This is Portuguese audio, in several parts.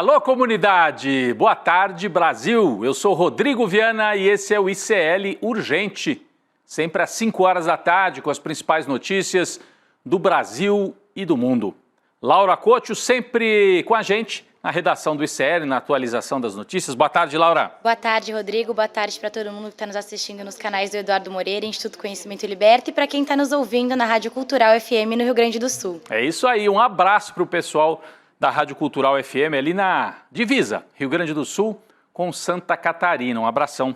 Alô, comunidade! Boa tarde, Brasil! Eu sou Rodrigo Viana e esse é o ICL Urgente. Sempre às 5 horas da tarde com as principais notícias do Brasil e do mundo. Laura Couto sempre com a gente na redação do ICL, na atualização das notícias. Boa tarde, Laura. Boa tarde, Rodrigo. Boa tarde para todo mundo que está nos assistindo nos canais do Eduardo Moreira, Instituto Conhecimento Liberta, e para quem está nos ouvindo na Rádio Cultural FM no Rio Grande do Sul. É isso aí, um abraço para o pessoal da Rádio Cultural FM ali na divisa, Rio Grande do Sul com Santa Catarina. Um abração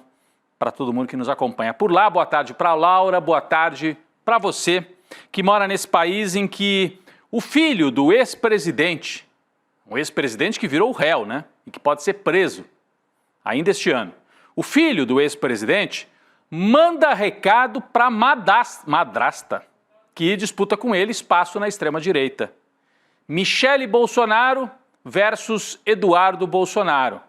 para todo mundo que nos acompanha por lá. Boa tarde para a Laura, boa tarde para você que mora nesse país em que o filho do ex-presidente, um ex-presidente que virou réu, né? E que pode ser preso ainda este ano. O filho do ex-presidente manda recado para madrasta, que disputa com ele espaço na extrema-direita. Michele Bolsonaro versus Eduardo Bolsonaro.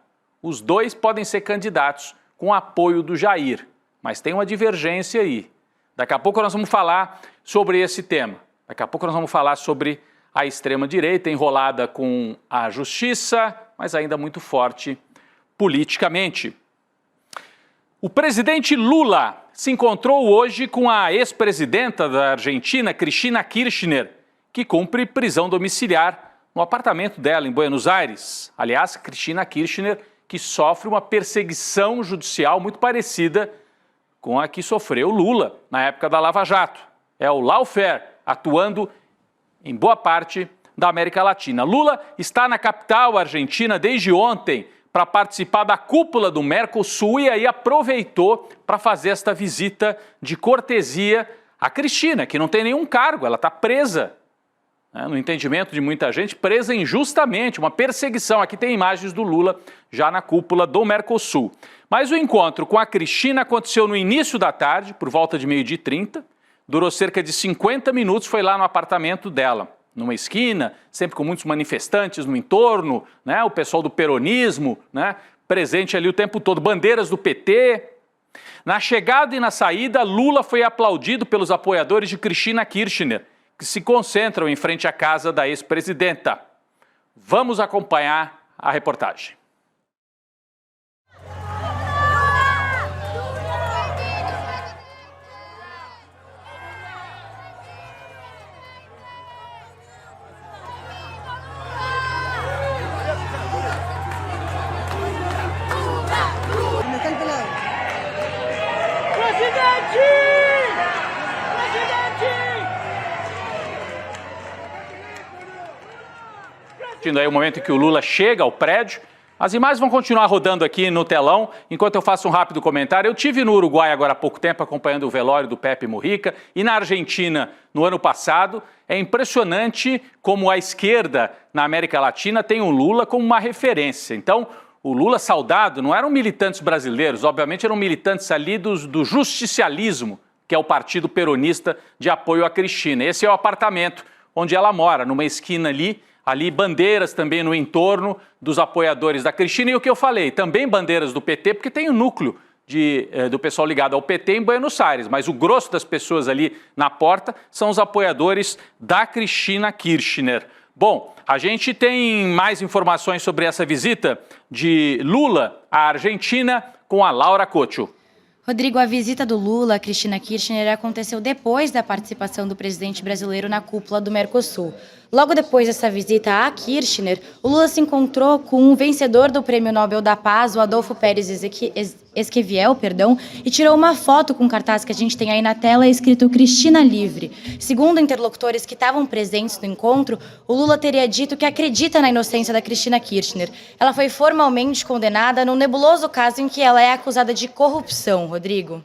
Os dois podem ser candidatos com apoio do Jair, mas tem uma divergência aí. Daqui a pouco nós vamos falar sobre esse tema. Daqui a pouco nós vamos falar sobre a extrema-direita enrolada com a justiça, mas ainda muito forte politicamente. O presidente Lula se encontrou hoje com a ex-presidenta da Argentina, Cristina Kirchner, que cumpre prisão domiciliar no apartamento dela em Buenos Aires. Aliás, Cristina Kirchner, que sofre uma perseguição judicial muito parecida com a que sofreu Lula na época da Lava Jato. É o lawfare atuando em boa parte da América Latina. Lula está na capital argentina desde ontem para participar da cúpula do Mercosul e aí aproveitou para fazer esta visita de cortesia a Cristina, que não tem nenhum cargo, ela está presa, né, no entendimento de muita gente, presa injustamente, uma perseguição. Aqui tem imagens do Lula já na cúpula do Mercosul. Mas o encontro com a Cristina aconteceu no início da tarde, por volta de 12h30, durou cerca de 50 minutos, foi lá no apartamento dela, numa esquina, sempre com muitos manifestantes no entorno, né, o pessoal do peronismo, né, presente ali o tempo todo, bandeiras do PT. Na chegada e na saída, Lula foi aplaudido pelos apoiadores de Cristina Kirchner, que se concentram em frente à casa da ex-presidenta. Vamos acompanhar a reportagem. Aí o momento em que o Lula chega ao prédio. As imagens vão continuar rodando aqui no telão, enquanto eu faço um rápido comentário. Eu tive no Uruguai agora há pouco tempo acompanhando o velório do Pepe Mujica e na Argentina no ano passado. É impressionante como a esquerda na América Latina tem o Lula como uma referência. Então, o Lula saudado não eram militantes brasileiros, obviamente eram militantes ali do justicialismo, que é o partido peronista de apoio à Cristina. Esse é o apartamento onde ela mora, numa esquina ali bandeiras também no entorno dos apoiadores da Cristina. E o que eu falei, também bandeiras do PT, porque tem um núcleo do pessoal ligado ao PT em Buenos Aires, mas o grosso das pessoas ali na porta são os apoiadores da Cristina Kirchner. Bom, a gente tem mais informações sobre essa visita de Lula à Argentina com a Laura Couto. Rodrigo, a visita do Lula a Cristina Kirchner aconteceu depois da participação do presidente brasileiro na cúpula do Mercosul. Logo depois dessa visita a Kirchner, o Lula se encontrou com o vencedor do Prêmio Nobel da Paz, o Adolfo Pérez Esquivel, e tirou uma foto com o cartaz que a gente tem aí na tela escrito Cristina Livre. Segundo interlocutores que estavam presentes no encontro, o Lula teria dito que acredita na inocência da Cristina Kirchner. Ela foi formalmente condenada num nebuloso caso em que ela é acusada de corrupção, Rodrigo.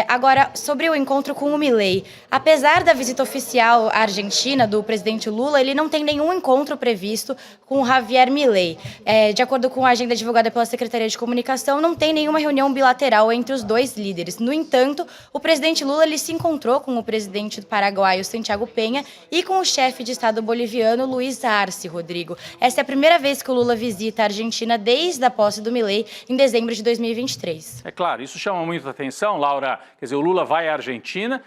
Agora, sobre o encontro com o Milei. Apesar da visita oficial à Argentina do presidente Lula, ele não tem nenhum encontro previsto com o Javier Milei. De acordo com a agenda divulgada pela Secretaria de Comunicação, não tem nenhuma reunião bilateral entre os dois líderes. No entanto, o presidente Lula ele se encontrou com o presidente paraguaio Santiago Peña e com o chefe de Estado boliviano Luiz Arce, Rodrigo. Essa é a primeira vez que o Lula visita a Argentina desde a posse do Milei em dezembro de 2023. É claro, isso chama muita atenção, Laura. Quer dizer, o Lula vai à Argentina,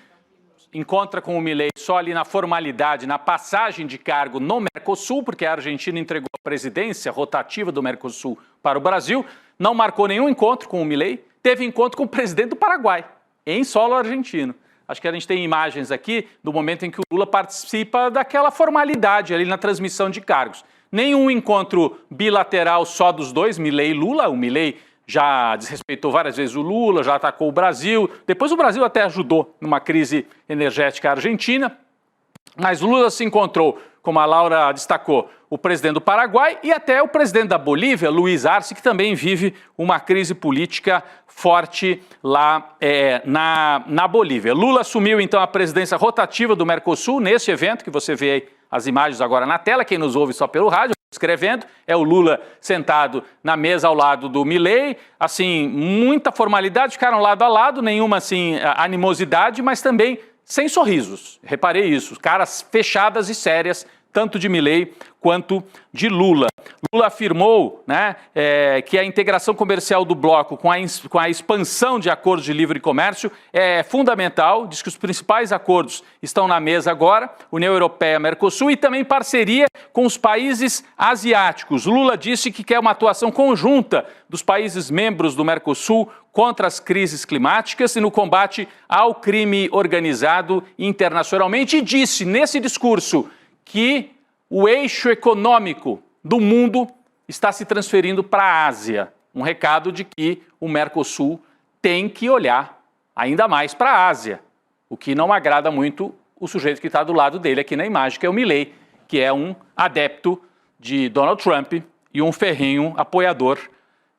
encontra com o Milei só ali na formalidade, na passagem de cargo no Mercosul, porque a Argentina entregou a presidência rotativa do Mercosul para o Brasil, não marcou nenhum encontro com o Milei, teve encontro com o presidente do Paraguai, em solo argentino. Acho que a gente tem imagens aqui do momento em que o Lula participa daquela formalidade ali na transmissão de cargos. Nenhum encontro bilateral só dos dois, Milei e Lula. O Milei já desrespeitou várias vezes o Lula, já atacou o Brasil. Depois o Brasil até ajudou numa crise energética argentina. Mas Lula se encontrou, como a Laura destacou, o presidente do Paraguai e até o presidente da Bolívia, Luiz Arce, que também vive uma crise política forte lá na Bolívia. Lula assumiu então a presidência rotativa do Mercosul nesse evento, que você vê aí as imagens agora na tela, quem nos ouve só pelo rádio, escrevendo, é o Lula sentado na mesa ao lado do Milei, assim, muita formalidade, ficaram lado a lado, nenhuma assim animosidade, mas também sem sorrisos, reparei isso, caras fechadas e sérias, tanto de Milei quanto de Lula. Lula afirmou, né, que a integração comercial do bloco com a expansão de acordos de livre comércio é fundamental, diz que os principais acordos estão na mesa agora, União Europeia, Mercosul e também parceria com os países asiáticos. Lula disse que quer uma atuação conjunta dos países membros do Mercosul contra as crises climáticas e no combate ao crime organizado internacionalmente e disse nesse discurso que o eixo econômico do mundo está se transferindo para a Ásia. Um recado de que o Mercosul tem que olhar ainda mais para a Ásia, o que não agrada muito o sujeito que está do lado dele aqui na imagem, que é o Milei, que é um adepto de Donald Trump e um ferrenho apoiador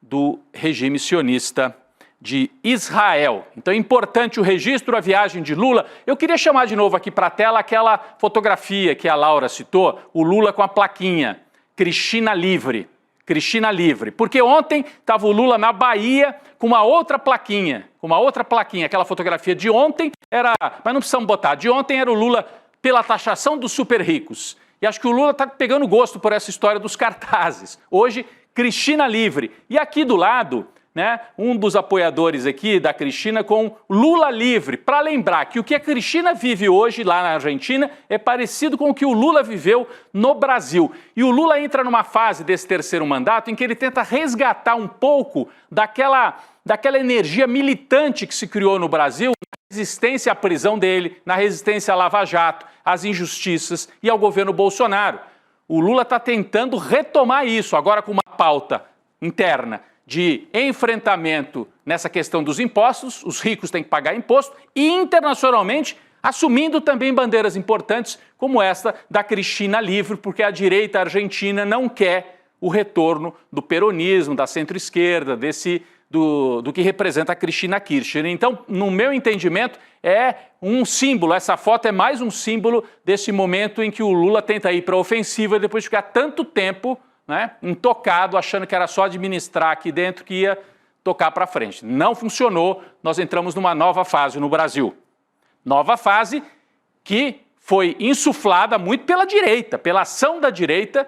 do regime sionista de Israel. Então é importante o registro, a viagem de Lula. Eu queria chamar de novo aqui para a tela aquela fotografia que a Laura citou, o Lula com a plaquinha, Cristina Livre, porque ontem estava o Lula na Bahia com uma outra plaquinha, aquela fotografia de ontem era, mas não precisamos botar, de ontem era o Lula pela taxação dos super ricos. E acho que o Lula está pegando gosto por essa história dos cartazes. Hoje, Cristina Livre. E aqui do lado, né, um dos apoiadores aqui da Cristina com Lula livre, para lembrar que o que a Cristina vive hoje lá na Argentina é parecido com o que o Lula viveu no Brasil. E o Lula entra numa fase desse terceiro mandato em que ele tenta resgatar um pouco daquela energia militante que se criou no Brasil, na resistência à prisão dele, na resistência à Lava Jato, às injustiças e ao governo Bolsonaro. O Lula está tentando retomar isso, agora com uma pauta interna de enfrentamento nessa questão dos impostos, os ricos têm que pagar imposto, e internacionalmente assumindo também bandeiras importantes como esta da Cristina Livre, porque a direita argentina não quer o retorno do peronismo, da centro-esquerda, do que representa a Cristina Kirchner. Então, no meu entendimento, é um símbolo, essa foto é mais um símbolo desse momento em que o Lula tenta ir para a ofensiva depois de ficar tanto tempo, né, intocado, achando que era só administrar aqui dentro que ia tocar para frente. Não funcionou, nós entramos numa nova fase no Brasil. Nova fase que foi insuflada muito pela direita, pela ação da direita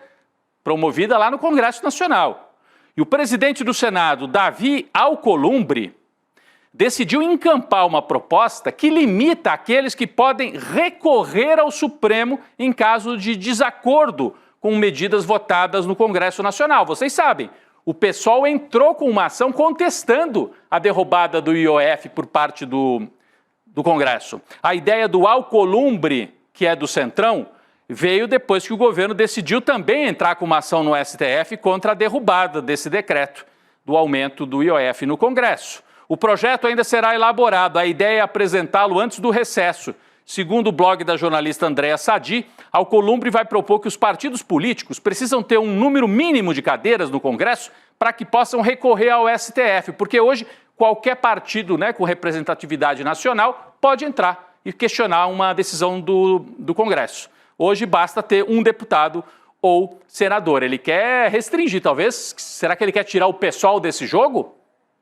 promovida lá no Congresso Nacional. E o presidente do Senado, Davi Alcolumbre, decidiu encampar uma proposta que limita aqueles que podem recorrer ao Supremo em caso de desacordo com medidas votadas no Congresso Nacional. Vocês sabem, o PSOL entrou com uma ação contestando a derrubada do IOF por parte do Congresso. A ideia do Alcolumbre, que é do Centrão, veio depois que o governo decidiu também entrar com uma ação no STF contra a derrubada desse decreto do aumento do IOF no Congresso. O projeto ainda será elaborado, a ideia é apresentá-lo antes do recesso. Segundo o blog da jornalista Andréa Sadi, Alcolumbre vai propor que os partidos políticos precisam ter um número mínimo de cadeiras no Congresso para que possam recorrer ao STF, porque hoje qualquer partido, né, com representatividade nacional pode entrar e questionar uma decisão do Congresso. Hoje basta ter um deputado ou senador. Ele quer restringir, talvez. Será que ele quer tirar o pessoal desse jogo?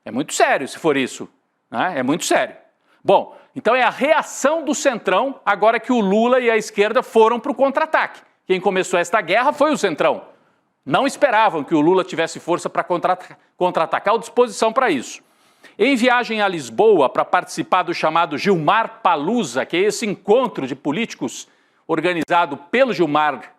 É muito sério se for isso, né? É muito sério. Bom, então é a reação do Centrão agora que o Lula e a esquerda foram para o contra-ataque. Quem começou esta guerra foi o Centrão. Não esperavam que o Lula tivesse força para contra-atacar ou disposição para isso. Em viagem a Lisboa para participar do chamado Gilmar Palusa, que é esse encontro de políticos organizado pelo Gilmar,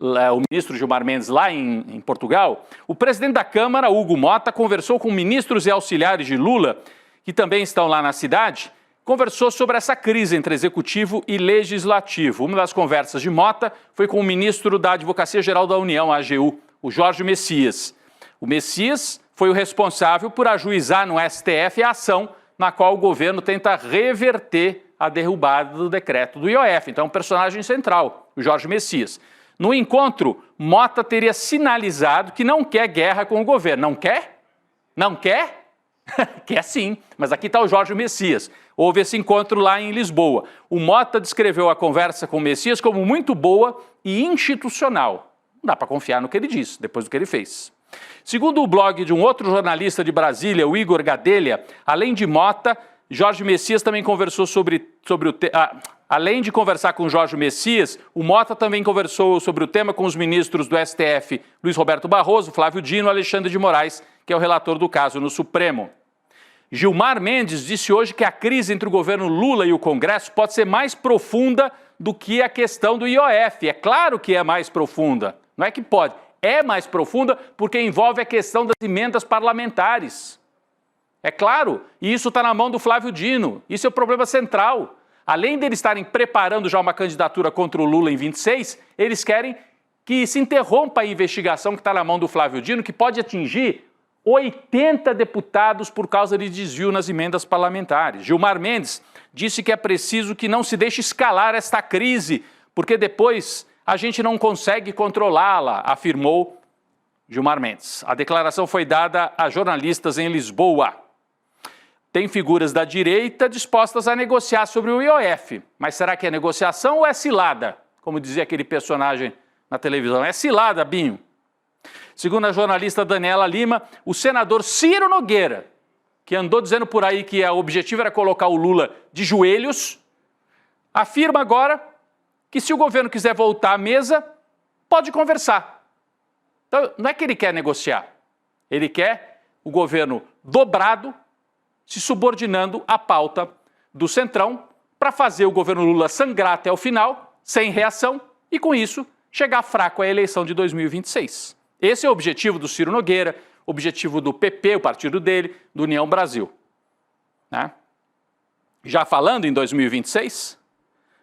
o ministro Gilmar Mendes, lá em Portugal, o presidente da Câmara, Hugo Mota, conversou com ministros e auxiliares de Lula, que também estão lá na cidade, conversou sobre essa crise entre executivo e legislativo. Uma das conversas de Mota foi com o ministro da Advocacia Geral da União, a AGU, o Jorge Messias. O Messias foi o responsável por ajuizar no STF a ação na qual o governo tenta reverter a derrubada do decreto do IOF. Então, um personagem central, o Jorge Messias. No encontro, Mota teria sinalizado que não quer guerra com o governo. Não quer? Não quer? Quer sim, mas aqui está o Jorge Messias. Houve esse encontro lá em Lisboa. O Mota descreveu a conversa com o Messias como muito boa e institucional. Não dá para confiar no que ele disse, depois do que ele fez. Segundo o blog de um outro jornalista de Brasília, o Igor Gadelha, além de Mota, Jorge Messias também conversou sobre o tema. Além de conversar com Jorge Messias, o Mota também conversou sobre o tema com os ministros do STF, Luiz Roberto Barroso, Flávio Dino e Alexandre de Moraes, que é o relator do caso no Supremo. Gilmar Mendes disse hoje que a crise entre o governo Lula e o Congresso pode ser mais profunda do que a questão do IOF. É claro que é mais profunda. Não é que pode. É mais profunda porque envolve a questão das emendas parlamentares. É claro, e isso está na mão do Flávio Dino. Isso é o problema central. Além de eles estarem preparando já uma candidatura contra o Lula em 26, eles querem que se interrompa a investigação que está na mão do Flávio Dino, que pode atingir 80 deputados por causa de desvio nas emendas parlamentares. Gilmar Mendes disse que é preciso que não se deixe escalar esta crise, porque depois a gente não consegue controlá-la, afirmou Gilmar Mendes. A declaração foi dada a jornalistas em Lisboa. Tem figuras da direita dispostas a negociar sobre o IOF. Mas será que é negociação ou é cilada? Como dizia aquele personagem na televisão. É cilada, Binho. Segundo a jornalista Daniela Lima, o senador Ciro Nogueira, que andou dizendo por aí que o objetivo era colocar o Lula de joelhos, afirma agora que se o governo quiser voltar à mesa, pode conversar. Então, não é que ele quer negociar. Ele quer o governo dobrado, se subordinando à pauta do Centrão para fazer o governo Lula sangrar até o final, sem reação, e com isso chegar fraco à eleição de 2026. Esse é o objetivo do Ciro Nogueira, objetivo do PP, o partido dele, do União Brasil. Né? Já falando em 2026,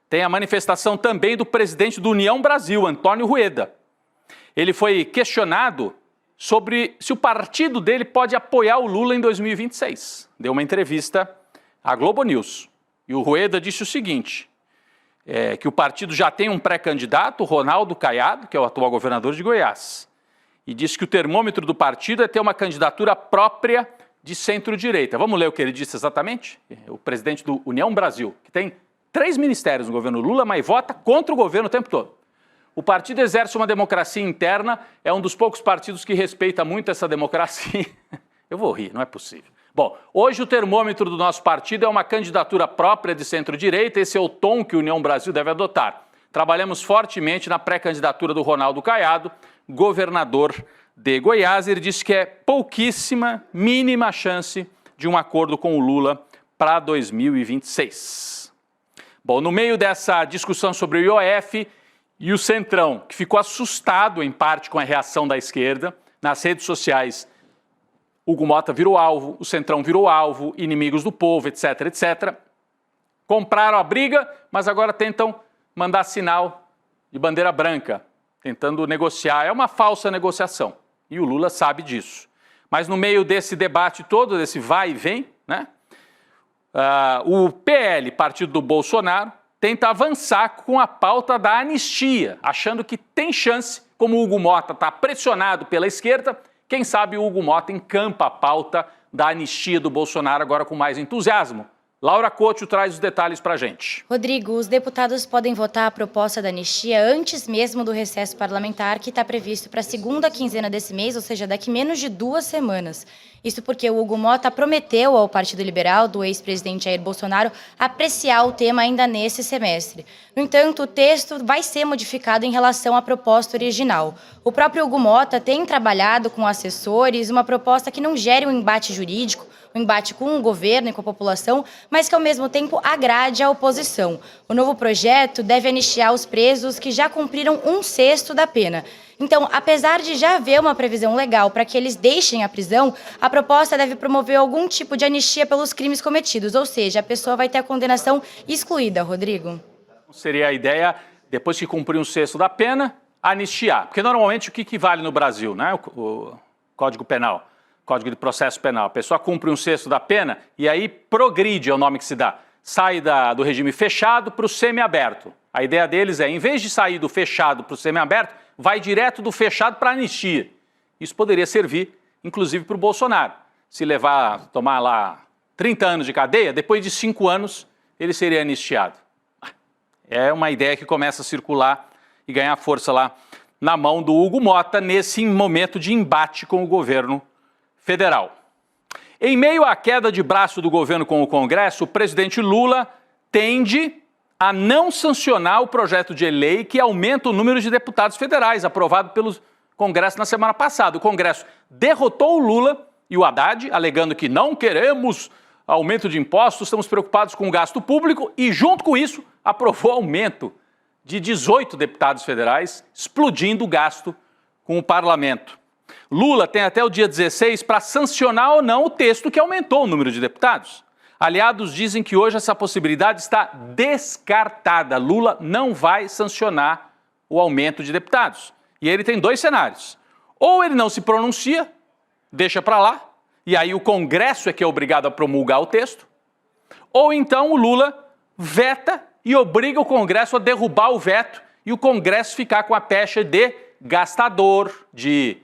tem a manifestação também do presidente do União Brasil, Antônio Rueda. Ele foi questionado sobre se o partido dele pode apoiar o Lula em 2026. Deu uma entrevista à Globo News. E o Rueda disse o seguinte, que o partido já tem um pré-candidato, Ronaldo Caiado, que é o atual governador de Goiás. E disse que o termômetro do partido é ter uma candidatura própria de centro-direita. Vamos ler o que ele disse exatamente? O presidente do União Brasil, que tem 3 ministérios no governo Lula, mas vota contra o governo o tempo todo. O partido exerce uma democracia interna, é um dos poucos partidos que respeita muito essa democracia. Eu vou rir, não é possível. Bom, hoje o termômetro do nosso partido é uma candidatura própria de centro-direita, esse é o tom que o União Brasil deve adotar. Trabalhamos fortemente na pré-candidatura do Ronaldo Caiado, governador de Goiás. Ele disse que é pouquíssima, mínima chance de um acordo com o Lula para 2026. Bom, no meio dessa discussão sobre o IOF, e o Centrão, que ficou assustado em parte com a reação da esquerda, nas redes sociais, Hugo Mota virou alvo, o Centrão virou alvo, inimigos do povo, etc, etc. Compraram a briga, mas agora tentam mandar sinal de bandeira branca, tentando negociar. É uma falsa negociação, e o Lula sabe disso. Mas no meio desse debate todo, desse vai e vem, né, o PL, partido do Bolsonaro, tenta avançar com a pauta da anistia, achando que tem chance, como o Hugo Mota está pressionado pela esquerda, quem sabe o Hugo Mota encampa a pauta da anistia do Bolsonaro agora com mais entusiasmo. Laura Couto traz os detalhes para a gente. Rodrigo, os deputados podem votar a proposta da anistia antes mesmo do recesso parlamentar, que está previsto para a segunda quinzena desse mês, ou seja, daqui menos de 2 semanas. Isso porque o Hugo Mota prometeu ao Partido Liberal, do ex-presidente Jair Bolsonaro, apreciar o tema ainda nesse semestre. No entanto, o texto vai ser modificado em relação à proposta original. O próprio Hugo Mota tem trabalhado com assessores uma proposta que não gere um embate jurídico, um embate com o governo e com a população, mas que ao mesmo tempo agrade a oposição. O novo projeto deve anistiar os presos que já cumpriram 1/6 da pena. Então, apesar de já haver uma previsão legal para que eles deixem a prisão, a proposta deve promover algum tipo de anistia pelos crimes cometidos, ou seja, a pessoa vai ter a condenação excluída, Rodrigo. Seria a ideia, depois que cumprir 1/6 da pena, anistiar. Porque normalmente o que vale no Brasil, né? O Código Penal, Código de Processo Penal. A pessoa cumpre 1/6 da pena e aí progride, é o nome que se dá. Sai do regime fechado para o semiaberto. A ideia deles é, em vez de sair do fechado para o semiaberto, vai direto do fechado para a anistia. Isso poderia servir, inclusive, para o Bolsonaro. Se tomar lá 30 anos de cadeia, depois de 5 anos, ele seria anistiado. É uma ideia que começa a circular e ganhar força lá na mão do Hugo Motta, nesse momento de embate com o governo federal. Em meio à queda de braço do governo com o Congresso, o presidente Lula tende a não sancionar o projeto de lei que aumenta o número de deputados federais, aprovado pelo Congresso na semana passada. O Congresso derrotou o Lula e o Haddad, alegando que não queremos aumento de impostos, estamos preocupados com o gasto público e, junto com isso, aprovou aumento de 18 deputados federais, explodindo o gasto com o parlamento. Lula tem até o dia 16 para sancionar ou não o texto que aumentou o número de deputados. Aliados dizem que hoje essa possibilidade está descartada. Lula não vai sancionar o aumento de deputados. E ele tem 2 cenários. Ou ele não se pronuncia, deixa para lá, e aí o Congresso é que é obrigado a promulgar o texto. Ou então o Lula veta e obriga o Congresso a derrubar o veto e o Congresso ficar com a pecha de gastador, de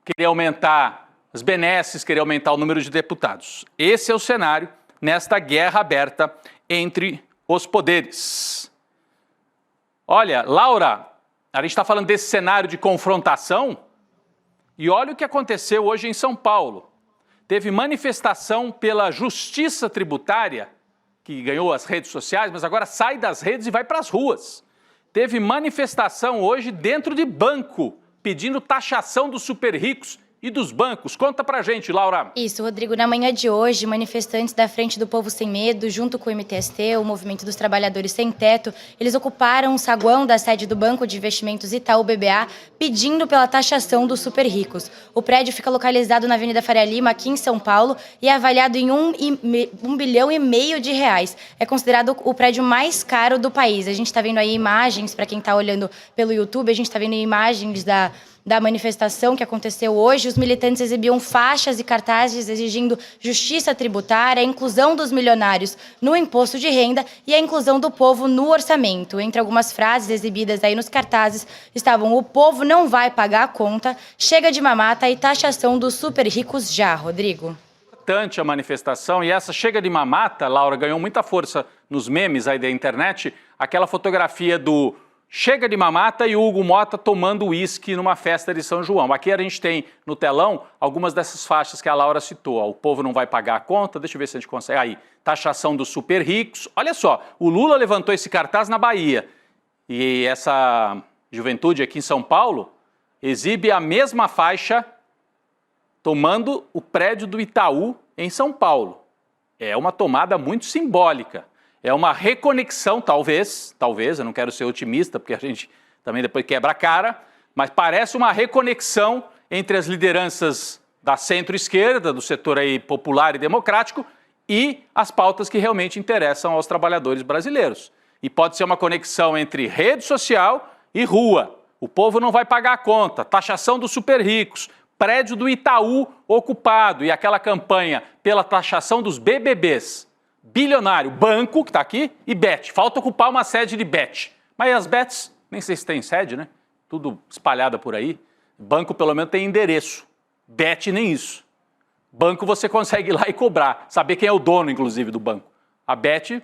querer aumentar as benesses, querer aumentar o número de deputados. Esse é o cenário nesta guerra aberta entre os poderes. Olha, Laura, a gente está falando desse cenário de confrontação e olha o que aconteceu hoje em São Paulo. Teve manifestação pela justiça tributária, que ganhou as redes sociais, mas agora sai das redes e vai para as ruas. Teve manifestação hoje dentro de banco, pedindo taxação dos super ricos e dos bancos. Conta pra gente, Laura. Isso, Rodrigo. Na manhã de hoje, manifestantes da Frente do Povo Sem Medo, junto com o MTST, o Movimento dos Trabalhadores Sem Teto, eles ocuparam o saguão da sede do Banco de Investimentos Itaú BBA, pedindo pela taxação dos super ricos. O prédio fica localizado na Avenida Faria Lima, aqui em São Paulo, e é avaliado em 1,5 bilhão de reais. É considerado o prédio mais caro do país. A gente está vendo aí imagens, para quem está olhando pelo YouTube, a gente está vendo imagens da manifestação que aconteceu hoje. Os militantes exibiam faixas e cartazes exigindo justiça tributária, a inclusão dos milionários no imposto de renda e a inclusão do povo no orçamento. Entre algumas frases exibidas aí nos cartazes estavam: o povo não vai pagar a conta, chega de mamata e taxação dos super ricos já, Rodrigo. Importante a manifestação, e essa chega de mamata, Laura, ganhou muita força nos memes aí da internet, aquela fotografia do chega de mamata e o Hugo Motta tomando uísque numa festa de São João. Aqui a gente tem no telão algumas dessas faixas que a Laura citou. O povo não vai pagar a conta, deixa eu ver se a gente consegue. Aí, taxação dos super ricos. Olha só, o Lula levantou esse cartaz na Bahia. E essa juventude aqui em São Paulo exibe a mesma faixa tomando o prédio do Itaú em São Paulo. É uma tomada muito simbólica. É uma reconexão, talvez, eu não quero ser otimista, porque a gente também depois quebra a cara, mas parece uma reconexão entre as lideranças da centro-esquerda, do setor aí popular e democrático, e as pautas que realmente interessam aos trabalhadores brasileiros. E pode ser uma conexão entre rede social e rua. O povo não vai pagar a conta, taxação dos super ricos, prédio do Itaú ocupado e aquela campanha pela taxação dos BBBs. Bilionário, banco, que está aqui, e Bet. Falta ocupar uma sede de Bet. Mas as Bets, nem sei se tem sede, né? Tudo espalhada por aí. Banco, pelo menos, tem endereço. Bet, nem isso. Banco, você consegue ir lá e cobrar. Saber quem é o dono, inclusive, do banco. A Bet,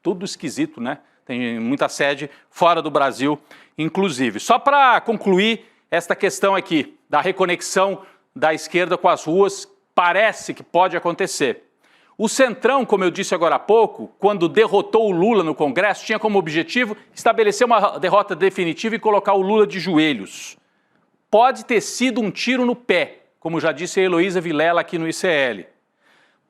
tudo esquisito, né? Tem muita sede fora do Brasil, inclusive. Só para concluir esta questão aqui, da reconexão da esquerda com as ruas, parece que pode acontecer. O Centrão, como eu disse agora há pouco, quando derrotou o Lula no Congresso, tinha como objetivo estabelecer uma derrota definitiva e colocar o Lula de joelhos. Pode ter sido um tiro no pé, como já disse a Heloísa Vilela aqui no ICL.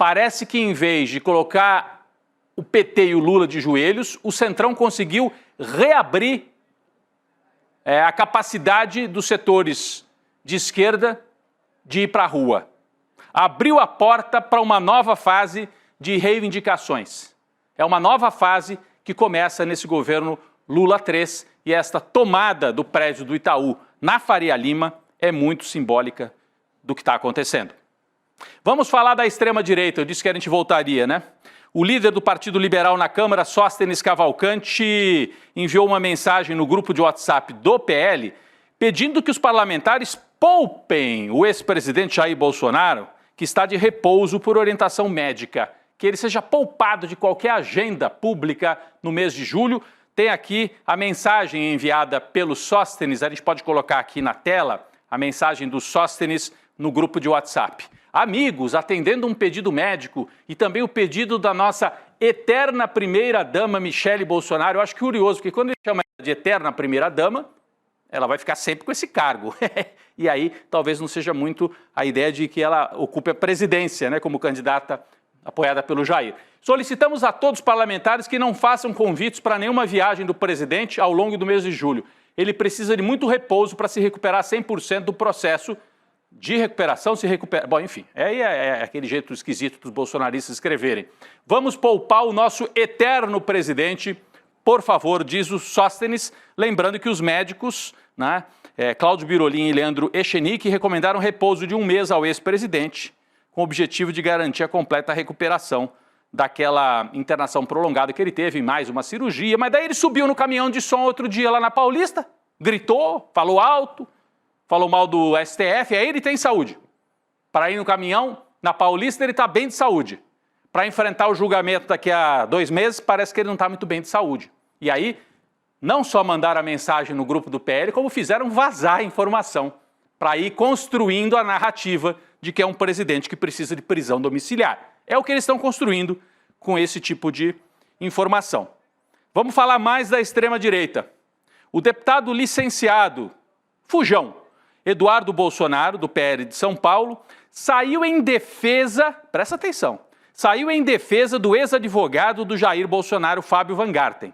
parece que em vez de colocar o PT e o Lula de joelhos, o Centrão conseguiu reabrir a capacidade dos setores de esquerda de ir para a rua. Abriu a porta para uma nova fase de reivindicações. É uma nova fase que começa nesse governo Lula 3 e esta tomada do prédio do Itaú na Faria Lima é muito simbólica do que está acontecendo. Vamos falar da extrema-direita, eu disse que a gente voltaria, né? O líder do Partido Liberal na Câmara, Sóstenes Cavalcante, enviou uma mensagem no grupo de WhatsApp do PL pedindo que os parlamentares poupem o ex-presidente Jair Bolsonaro, que está de repouso por orientação médica, que ele seja poupado de qualquer agenda pública no mês de julho. Tem aqui a mensagem enviada pelo Sóstenes, a gente pode colocar aqui na tela a mensagem do Sóstenes no grupo de WhatsApp. Amigos, atendendo um pedido médico e também o pedido da nossa eterna primeira-dama Michele Bolsonaro, eu acho curioso, porque quando ele chama ela de eterna primeira-dama, ela vai ficar sempre com esse cargo. E aí talvez não seja muito a ideia de que ela ocupe a presidência, né, como candidata apoiada pelo Jair. Solicitamos a todos os parlamentares que não façam convites para nenhuma viagem do presidente ao longo do mês de julho. Ele precisa de muito repouso para se recuperar 100% do processo de recuperação, se recupera... Bom, enfim, é aquele jeito esquisito dos bolsonaristas escreverem. Vamos poupar o nosso eterno presidente, por favor, diz o Sóstenes, lembrando que os médicos, né, Cláudio Birolin e Leandro Echenique, recomendaram repouso de 1 mês ao ex-presidente, com o objetivo de garantir a completa recuperação daquela internação prolongada que ele teve, mais uma cirurgia, mas daí ele subiu no caminhão de som outro dia lá na Paulista, gritou, falou alto, falou mal do STF, aí ele tem saúde. Para ir no caminhão, na Paulista, ele está bem de saúde. Para enfrentar o julgamento daqui a 2 meses, parece que ele não está muito bem de saúde. E aí, não só mandaram a mensagem no grupo do PL, como fizeram vazar a informação para ir construindo a narrativa de que é um presidente que precisa de prisão domiciliar. É o que eles estão construindo com esse tipo de informação. Vamos falar mais da extrema-direita. O deputado licenciado Fujão, Eduardo Bolsonaro, do PL de São Paulo, saiu em defesa, presta atenção, saiu em defesa do ex-advogado do Jair Bolsonaro, Fábio Van Garten.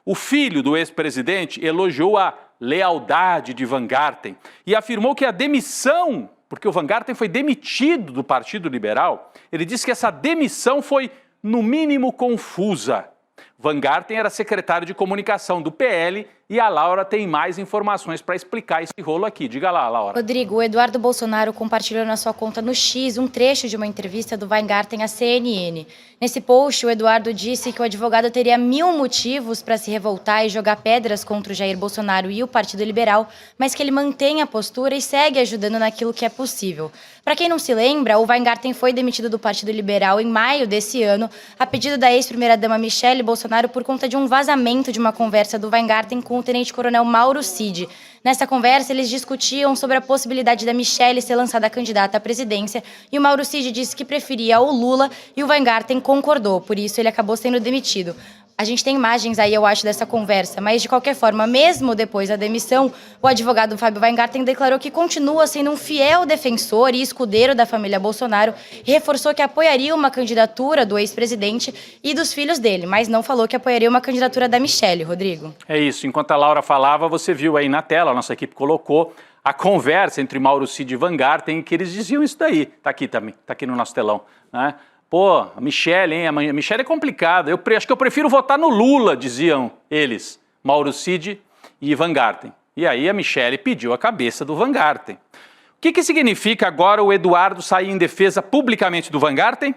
O filho do ex-presidente elogiou a lealdade de Van Garten e afirmou que a demissão, porque o Van Garten foi demitido do Partido Liberal, ele disse que essa demissão foi, no mínimo, confusa. Van Garten era secretário de comunicação do PL e a Laura tem mais informações para explicar esse rolo aqui. Diga lá, Laura. Rodrigo, o Eduardo Bolsonaro compartilhou na sua conta no X um trecho de uma entrevista do Van Garten à CNN. Nesse post, o Eduardo disse que o advogado teria 1000 motivos para se revoltar e jogar pedras contra o Jair Bolsonaro e o Partido Liberal, mas que ele mantém a postura e segue ajudando naquilo que é possível. Para quem não se lembra, o Van Garten foi demitido do Partido Liberal em maio desse ano, a pedido da ex-primeira-dama Michele Bolsonaro por conta de um vazamento de uma conversa do Van Garten com o tenente-coronel Mauro Cid. Nessa conversa, eles discutiam sobre a possibilidade da Michele ser lançada candidata à presidência e o Mauro Cid disse que preferia o Lula e o Van Garten concordou, por isso ele acabou sendo demitido. A gente tem imagens aí, eu acho, dessa conversa, mas de qualquer forma, mesmo depois da demissão, o advogado Fábio Van Garten declarou que continua sendo um fiel defensor e escudeiro da família Bolsonaro e reforçou que apoiaria uma candidatura do ex-presidente e dos filhos dele, mas não falou que apoiaria uma candidatura da Michele, Rodrigo. É isso, enquanto a Laura falava, você viu aí na tela, a nossa equipe colocou a conversa entre Mauro Cid e Van Garten, que eles diziam isso daí, tá aqui também, tá aqui no nosso telão, né? Pô, a Michele, hein? A Michele é complicada. Acho que eu prefiro votar no Lula, diziam eles, Mauro Cid e Van Garten. E aí a Michele pediu a cabeça do Van Garten. O que significa agora o Eduardo sair em defesa publicamente do Van Garten?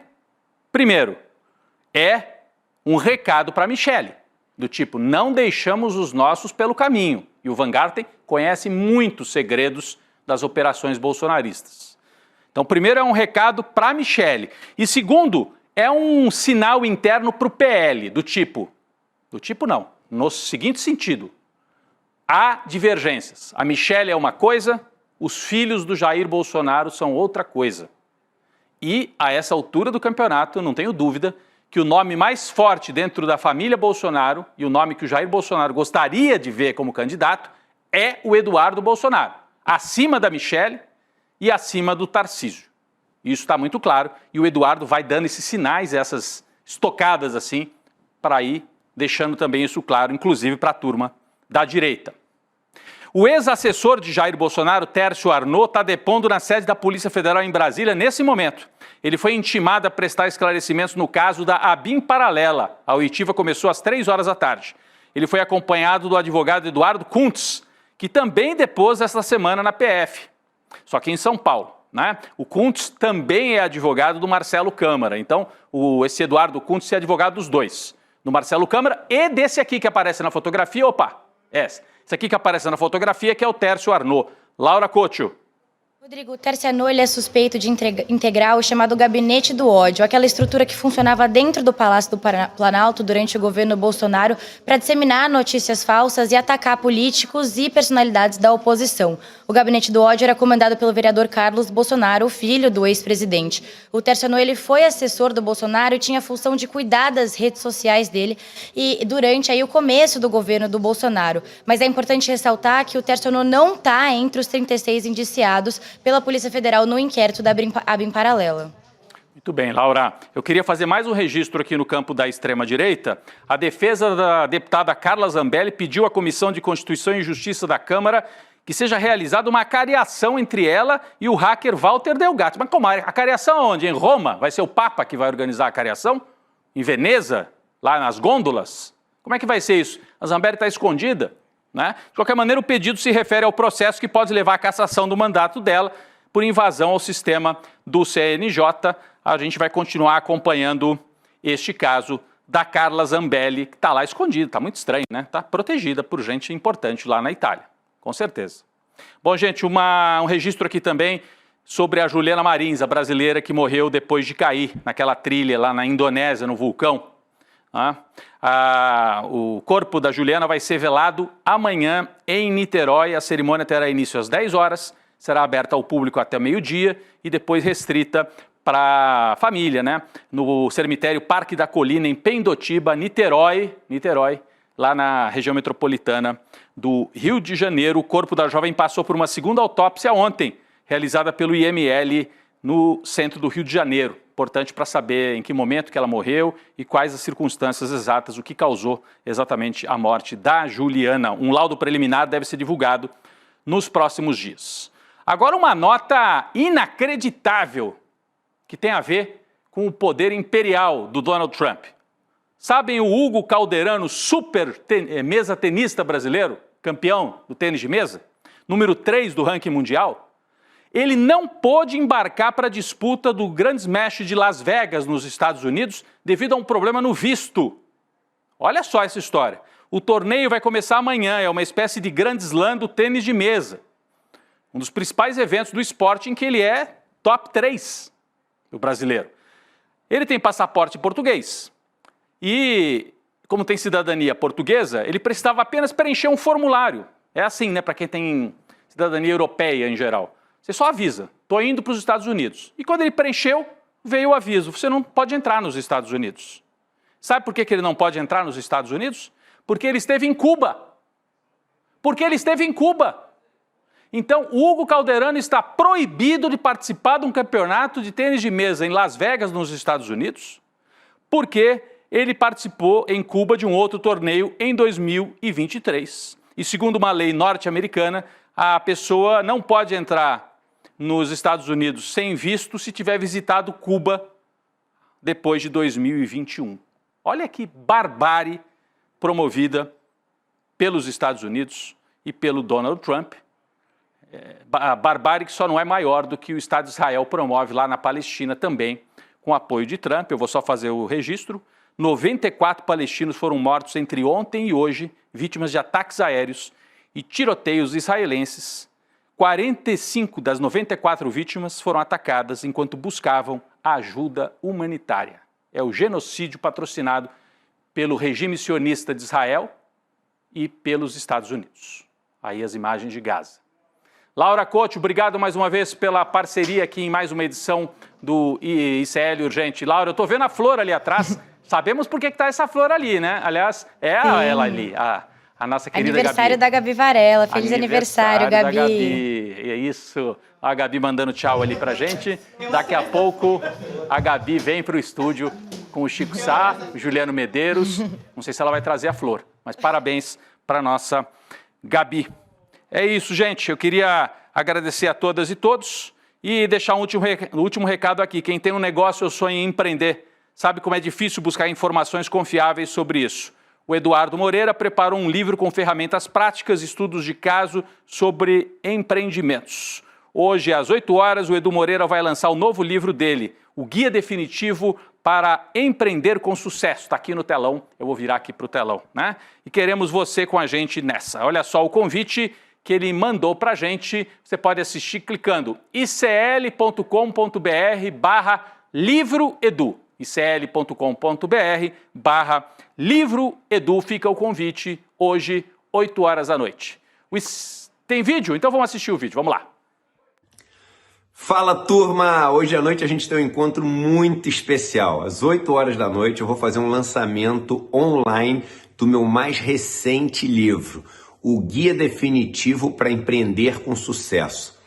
Primeiro, é um recado para a Michele, do tipo, não deixamos os nossos pelo caminho. E o Van Garten conhece muitos segredos das operações bolsonaristas. Então, primeiro é um recado para a Michele. E segundo, é um sinal interno para o PL, do tipo não, no seguinte sentido, há divergências. A Michele é uma coisa, os filhos do Jair Bolsonaro são outra coisa. E, a essa altura do campeonato, eu não tenho dúvida que o nome mais forte dentro da família Bolsonaro e o nome que o Jair Bolsonaro gostaria de ver como candidato é o Eduardo Bolsonaro, acima da Michele e acima do Tarcísio. Isso está muito claro. E o Eduardo vai dando esses sinais, essas estocadas assim, para ir deixando também isso claro, inclusive para a turma da direita. O ex-assessor de Jair Bolsonaro, Tércio Arnaud, está depondo na sede da Polícia Federal em Brasília nesse momento. Ele foi intimado a prestar esclarecimentos no caso da ABIN Paralela. A oitiva começou às 3 horas da tarde. Ele foi acompanhado do advogado Eduardo Kuntz, que também depôs esta semana na PF, só que em São Paulo, né? O Kuntz também é advogado do Marcelo Câmara. Então, esse Eduardo Kuntz é advogado dos dois, do Marcelo Câmara e desse aqui que aparece na fotografia. Opa, esse aqui que aparece na fotografia, que é o Tércio Arnaud. Laura Couto. Rodrigo, o Tércio Arnaud ele é suspeito de integrar o chamado Gabinete do Ódio, aquela estrutura que funcionava dentro do Palácio do Planalto durante o governo Bolsonaro para disseminar notícias falsas e atacar políticos e personalidades da oposição. O Gabinete do Ódio era comandado pelo vereador Carlos Bolsonaro, filho do ex-presidente. O Tércio Arnaud ele foi assessor do Bolsonaro e tinha a função de cuidar das redes sociais dele e durante aí o começo do governo do Bolsonaro. Mas é importante ressaltar que o Tércio Arnaud não está entre os 36 indiciados pela Polícia Federal no inquérito da ABIN Paralela. Muito bem, Laura. Eu queria fazer mais um registro aqui no campo da extrema-direita. A defesa da deputada Carla Zambelli pediu à Comissão de Constituição e Justiça da Câmara que seja realizada uma acariação entre ela e o hacker Walter Delgatti. Mas como? A acariação onde? Em Roma? Vai ser o Papa que vai organizar a acariação? Em Veneza? Lá nas gôndolas? Como é que vai ser isso? A Zambelli está escondida, né? De qualquer maneira, o pedido se refere ao processo que pode levar à cassação do mandato dela por invasão ao sistema do CNJ. A gente vai continuar acompanhando este caso da Carla Zambelli, que está lá escondida. Está muito estranho, né? Está protegida por gente importante lá na Itália, com certeza. Bom, gente, um registro aqui também sobre a Juliana Marins, a brasileira que morreu depois de cair naquela trilha lá na Indonésia, no vulcão. O corpo da Juliana vai ser velado amanhã em Niterói. A cerimônia terá início às 10 horas, será aberta ao público até meio-dia e depois restrita para a família, né? No cemitério Parque da Colina, em Pendotiba, Niterói, lá na região metropolitana do Rio de Janeiro. O corpo da jovem passou por uma segunda autópsia ontem, realizada pelo IML no centro do Rio de Janeiro. Importante para saber em que momento que ela morreu e quais as circunstâncias exatas, o que causou exatamente a morte da Juliana. Um laudo preliminar deve ser divulgado nos próximos dias. Agora, uma nota inacreditável que tem a ver com o poder imperial do Donald Trump. Sabem o Hugo Calderano, mesa tenista brasileiro, campeão do tênis de mesa, número 3 do ranking mundial? Ele não pôde embarcar para a disputa do Grand Smash de Las Vegas, nos Estados Unidos, devido a um problema no visto. Olha só essa história. O torneio vai começar amanhã, é uma espécie de Grand Slam do tênis de mesa. Um dos principais eventos do esporte em que ele é top 3 do brasileiro. Ele tem passaporte português e, como tem cidadania portuguesa, ele precisava apenas preencher um formulário. É assim, né, para quem tem cidadania europeia em geral. Você só avisa, estou indo para os Estados Unidos. E quando ele preencheu, veio o aviso, você não pode entrar nos Estados Unidos. Sabe por que ele não pode entrar nos Estados Unidos? Porque ele esteve em Cuba. Então, o Hugo Calderano está proibido de participar de um campeonato de tênis de mesa em Las Vegas, nos Estados Unidos, porque ele participou em Cuba de um outro torneio em 2023. E segundo uma lei norte-americana, a pessoa não pode entrar nos Estados Unidos sem visto se tiver visitado Cuba depois de 2021. Olha que barbárie promovida pelos Estados Unidos e pelo Donald Trump. A barbárie que só não é maior do que o Estado de Israel promove lá na Palestina também, com apoio de Trump. Eu vou só fazer o registro. 94 palestinos foram mortos entre ontem e hoje, vítimas de ataques aéreos e tiroteios israelenses. 45 das 94 vítimas foram atacadas enquanto buscavam ajuda humanitária. É o genocídio patrocinado pelo regime sionista de Israel e pelos Estados Unidos. Aí as imagens de Gaza. Laura Couto, obrigado mais uma vez pela parceria aqui em mais uma edição do ICL Urgente. Laura, eu estou vendo a flor ali atrás. Sabemos por que está essa flor ali, né? Aliás, ela ali, a a nossa querida aniversário Gabi. da Gabi Varela. Feliz aniversário, Gabi. Da Gabi. É isso. A Gabi mandando tchau ali pra gente. Daqui a pouco a Gabi vem pro estúdio com o Chico Sá, o Juliano Medeiros. Não sei se ela vai trazer a flor, mas parabéns para nossa Gabi. É isso, gente. Eu queria agradecer a todas e todos e deixar um último recado aqui. Quem tem um negócio ou sonha em empreender, sabe como é difícil buscar informações confiáveis sobre isso. O Eduardo Moreira preparou um livro com ferramentas práticas e estudos de caso sobre empreendimentos. Hoje, às 8 horas, o Edu Moreira vai lançar o novo livro dele, o Guia Definitivo para Empreender com Sucesso. Está aqui no telão, eu vou virar aqui para o telão, né? E queremos você com a gente nessa. Olha só o convite que ele mandou para a gente. Você pode assistir clicando icl.com.br/livroedu. icl.com.br/livroedu. Fica o convite hoje, 8 horas da noite. Tem vídeo? Então vamos assistir o vídeo, vamos lá. Fala, turma! Hoje à noite a gente tem um encontro muito especial. Às 8 horas da noite eu vou fazer um lançamento online do meu mais recente livro, o Guia Definitivo para Empreender com Sucesso.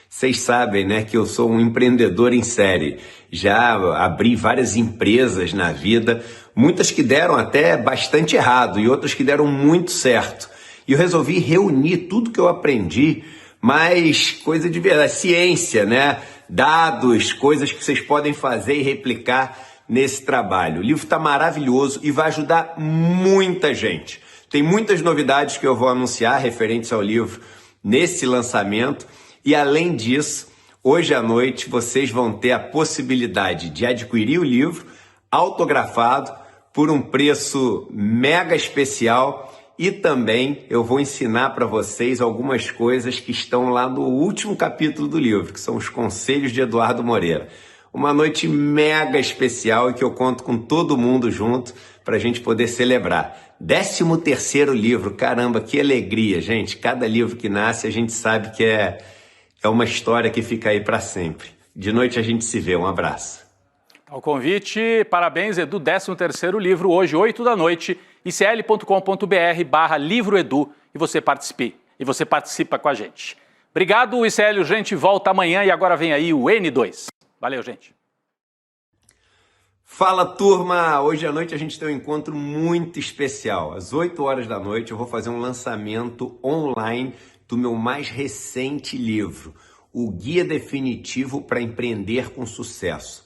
Vocês sabem, né, que eu sou um empreendedor em série. Já abri várias empresas na vida, muitas que deram até bastante errado e outras que deram muito certo. E eu resolvi reunir tudo que eu aprendi, mas coisa de verdade, ciência, né? Dados, coisas que vocês podem fazer e replicar nesse trabalho. O livro está maravilhoso e vai ajudar muita gente. Tem muitas novidades que eu vou anunciar referentes ao livro nesse lançamento. E além disso, hoje à noite vocês vão ter a possibilidade de adquirir o livro autografado por um preço mega especial. E também eu vou ensinar para vocês algumas coisas que estão lá no último capítulo do livro, que são os conselhos de Eduardo Moreira. Uma noite mega especial e que eu conto com todo mundo junto para a gente poder celebrar. 13º livro, caramba, que alegria, gente. Cada livro que nasce a gente sabe que é uma história que fica aí para sempre. De noite a gente se vê, um abraço. O convite, parabéns, Edu, 13º livro, hoje, 8 da noite, icl.com.br/livroedu, e você participa com a gente. Obrigado, ICL, gente, volta amanhã e agora vem aí o N2. Valeu, gente. Fala, turma! Hoje à noite a gente tem um encontro muito especial. Às 8 horas da noite eu vou fazer um lançamento online do meu mais recente livro, o Guia Definitivo para Empreender com Sucesso.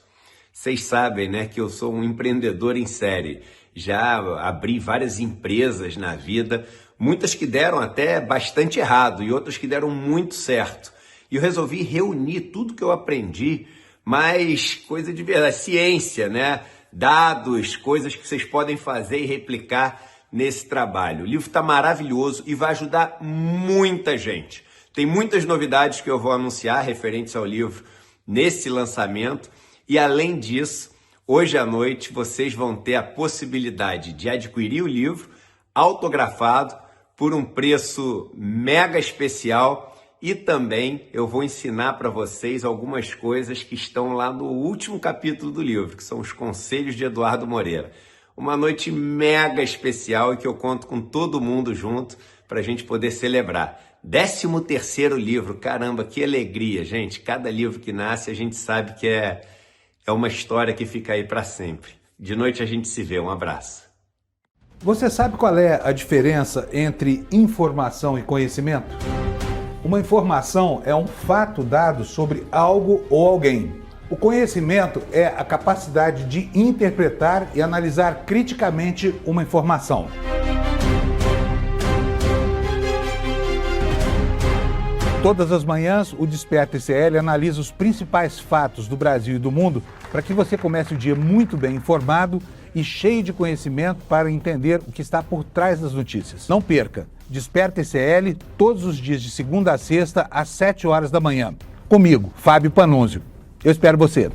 Vocês sabem, né, que eu sou um empreendedor em série. Já abri várias empresas na vida, muitas que deram até bastante errado e outras que deram muito certo. E eu resolvi reunir tudo que eu aprendi, mas coisa de verdade, ciência, né? Dados, coisas que vocês podem fazer e replicar nesse trabalho. O livro está maravilhoso e vai ajudar muita gente. Tem muitas novidades que eu vou anunciar referentes ao livro nesse lançamento. E além disso, hoje à noite vocês vão ter a possibilidade de adquirir o livro autografado por um preço mega especial. E também eu vou ensinar para vocês algumas coisas que estão lá no último capítulo do livro, que são os conselhos de Eduardo Moreira. Uma noite mega especial e que eu conto com todo mundo junto para a gente poder celebrar. 13º livro, caramba, que alegria, gente. Cada livro que nasce a gente sabe que é uma história que fica aí para sempre. De noite a gente se vê, um abraço. Você sabe qual é a diferença entre informação e conhecimento? Uma informação é um fato dado sobre algo ou alguém. O conhecimento é a capacidade de interpretar e analisar criticamente uma informação. Todas as manhãs, o Desperta ICL analisa os principais fatos do Brasil e do mundo para que você comece o dia muito bem informado e cheio de conhecimento para entender o que está por trás das notícias. Não perca! Desperta ICL todos os dias de segunda a sexta às 7 horas da manhã. Comigo, Fábio Panunzio. Eu espero você.